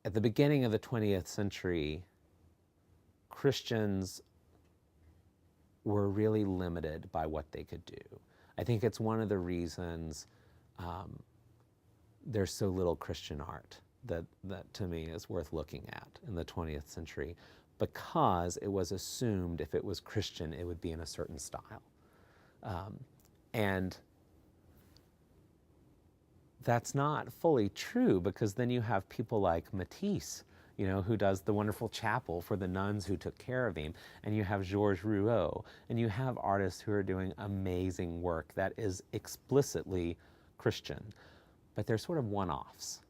at the beginning of the 20th century, Christians were really limited by what they could do. I think it's one of the reasons there's so little Christian art that to me is worth looking at in the 20th century, because it was assumed if it was Christian, it would be in a certain style. And that's not fully true, because then you have people like Matisse, you know, who does the wonderful chapel for the nuns who took care of him, and you have Georges Rouault, and you have artists who are doing amazing work that is explicitly Christian, but they're sort of one-offs.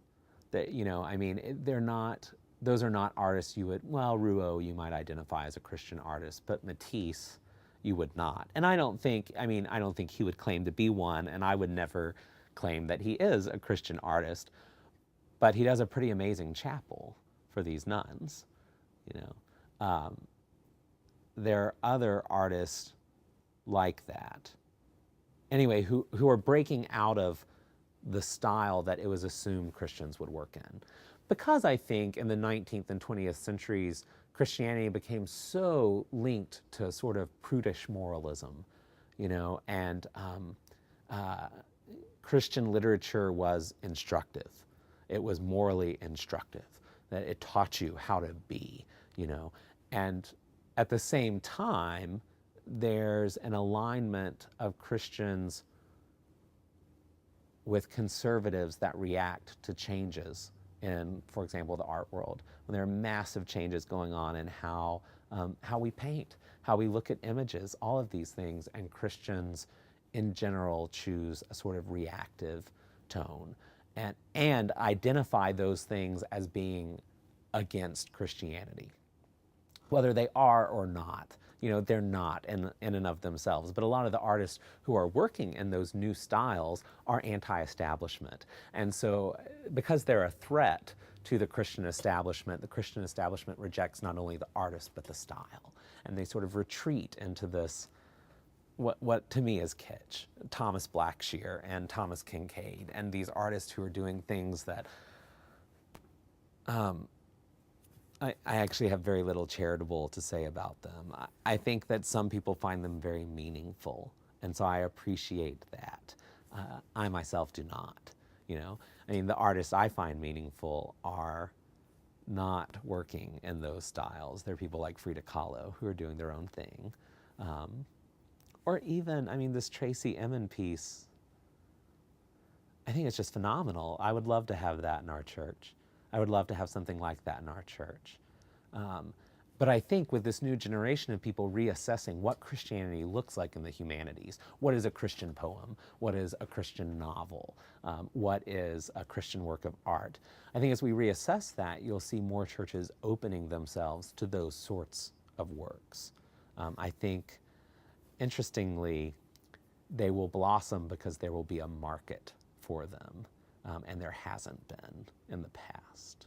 That, you know, I mean, they're not, those are not artists you would, well, Rouault you might identify as a Christian artist, but Matisse you would not. And I don't think, I mean, I don't think he would claim to be one, and I would never claim that he is a Christian artist, but he does a pretty amazing chapel for these nuns, you know. There are other artists like that, anyway, who are breaking out of the style that it was assumed Christians would work in. Because I think in the 19th and 20th centuries, Christianity became so linked to sort of prudish moralism, you know, and Christian literature was instructive. It was morally instructive, that it taught you how to be, you know. And at the same time, there's an alignment of Christians with conservatives that react to changes in, for example, the art world, when there are massive changes going on in how we paint, how we look at images, all of these things, and Christians in general choose a sort of reactive tone and identify those things as being against Christianity. Whether they are or not, you know, they're not in and of themselves. But a lot of the artists who are working in those new styles are anti-establishment. And so because they're a threat to the Christian establishment rejects not only the artist, but the style. And they sort of retreat into this, what to me is kitsch. Thomas Blackshear and Thomas Kincaid and these artists who are doing things that I actually have very little charitable to say about them. I think that some people find them very meaningful, and so I appreciate that. I myself do not, you know. I mean, the artists I find meaningful are not working in those styles. There are people like Frida Kahlo who are doing their own thing. Or even, I mean, this Tracy Emin piece, I think it's just phenomenal. I would love to have that in our church. I would love to have something like that in our church. But I think with this new generation of people reassessing what Christianity looks like in the humanities, what is a Christian poem? What is a Christian novel? What is a Christian work of art? I think as we reassess that, you'll see more churches opening themselves to those sorts of works. I think, interestingly, they will blossom because there will be a market for them. And there hasn't been in the past.